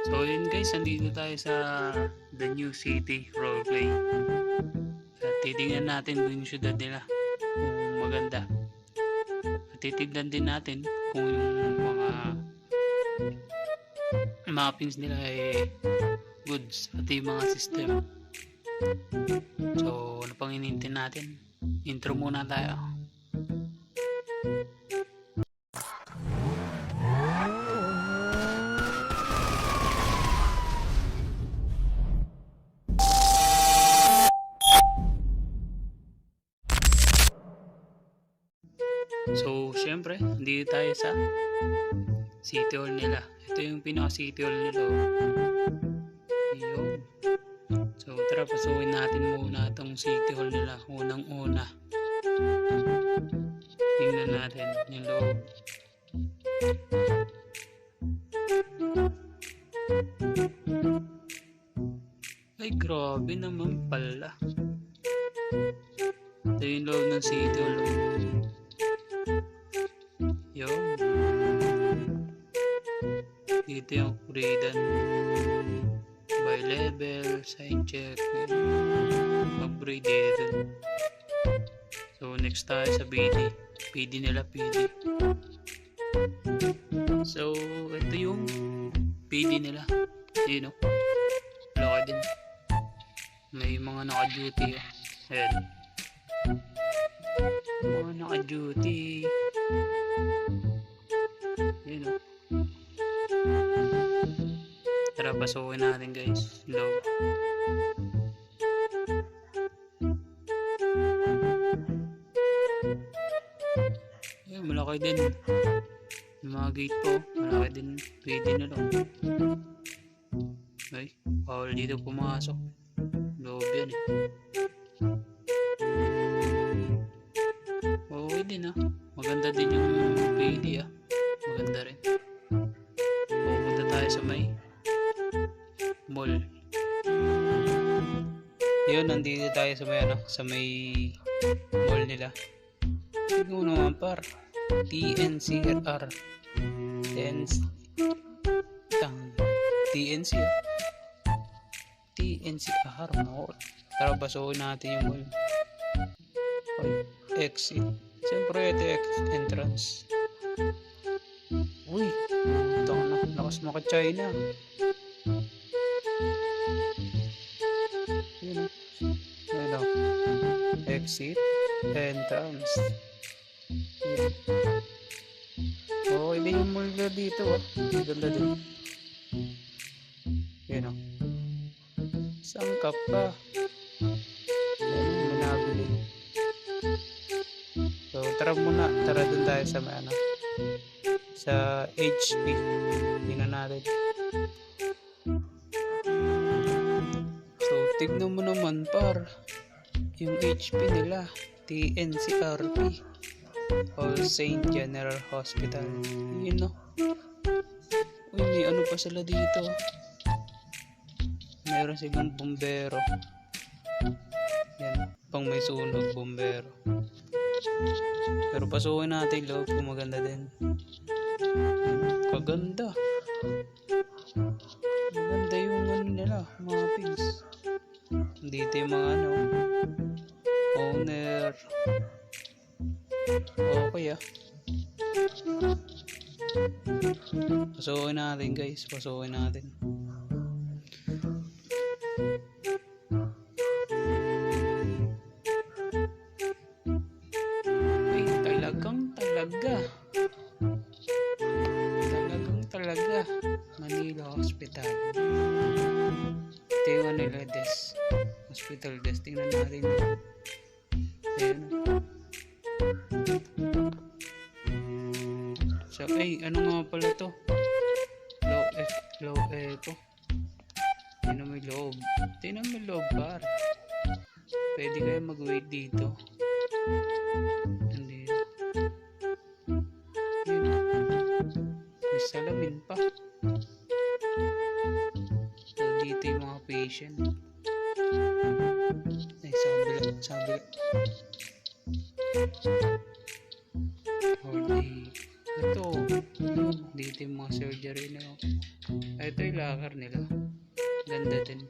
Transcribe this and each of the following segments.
So yun guys, nandito tayo sa The New City Roleplay. At titignan natin kung yung syudad nila, kung maganda. At titignan din natin kung yung mga mappings nila ay goods at yung mga system. So ano pang inintay natin? Intro muna tayo. So, syempre, hindi tayo sa City Hall nila. Ito yung pinaka-City Hall nila. Yun. So, tara, pasukin natin muna itong City Hall nila. Unang-una. Tingnan natin yung loob. Ay, grabe naman pala. Ito yung loob ng City Hall. Yun. Dito yung upgradean by level, sign check, upgrade dito. So next tayo sa PD nila. So ito yung PD nila. Yun o, laki din, may mga naka-duty. Ayan, mga naka-duty. Yun o. Tara, pasukin natin guys. Loob. Ayun, malaki din. Yung mga gate po, malaki din. Pwede na lang. Ay, bawal dito pumasok. Loob yan eh. Okay din ah. Maganda din yung PD ah. Maganda rin. Pupunta tayo sa may mall. Yun, nandito tayo sa may sa may mall nila. Tignan mo naman par. TNCR. TNCR mall. Tara, basuhin natin yung mall. Exit. Siyempre ito entrance. Uy, ito na. Lakas maka-China. Yun o. Yun o. Exit. Entrance. Yun. Okay din yung mall na dito ah. Ganda din. Yun o. Sangkap pa. Yan yung manabili. So tara muna. Tara dun tayo sa may sa HP. Tingnan natin. So tignan mo naman par, yung HP nila, TNCRP, All Saint General Hospital. Yun no. Uy, may ano pa sila dito. Meron silang bumbero. Yan, pang may sunog, bumbero. Pero pasukin natin loob kung maganda din. Kaganda. Maganda yung ano nila, mga pigs. Dito yung mga owner. Okay ah. Pasukin natin guys, pasukin natin. Ay, talaga Manila Hospital. Ito yung nila desk, hospital desk. Tingnan natin. Ayun. So ay, ano nga pala to? Low echo. Tingnan mo yung loob. Tingnan mo yung loob par. Pwede kayo mag-wait dito. Hindi. May salamin pa. So dito yung mga patient. Ay, sabi. All day. Ito, dito yung mga surgery na yun. Ito yung locker nila. Ganda din.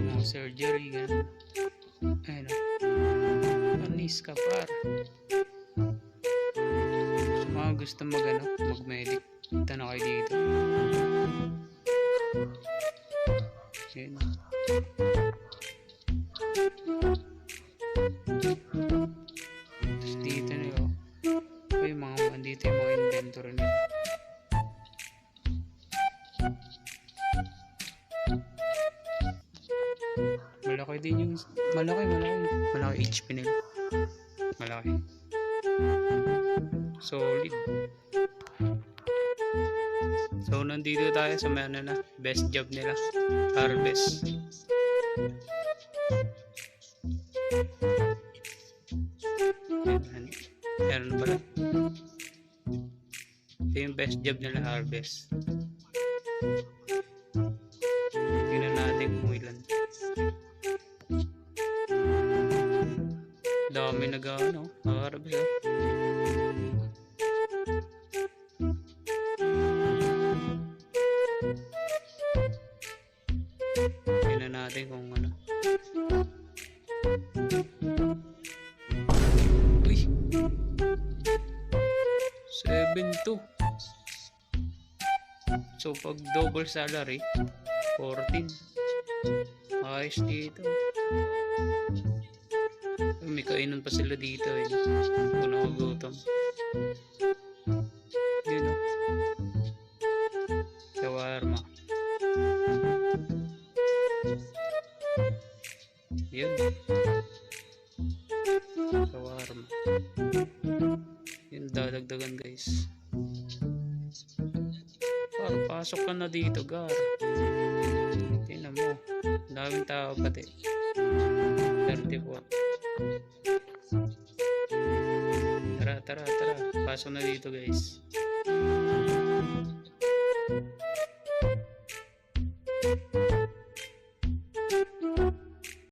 Mga surgery, ganda. Ayun o. Panis ka par. Sa mga gusto mag-medic, punta na kayo dito. Ayun o. Tapos dito na yun. Ay, andito yung mga inventor nila. Malaki din yung malaki HP nila. Malaki. Solid. So nandito tayo sa best job nila. Harvest. Meron pala. Ito yung best job nila, harvest. Tingnan natin kung ilan. Dami harvest. Tingnan natin kung ano. Uy! 7-2. So pag double salary 14. Ayos dito. May kainan pa sila dito eh. Kung nakagutom. Yun o. Shawarma. Yun. Shawarma. Yun, dadagdagan guys. Pasok ka na dito, Gar. Tingnan mo. Daming tao pati. 34. Tara. Pasok na dito, guys.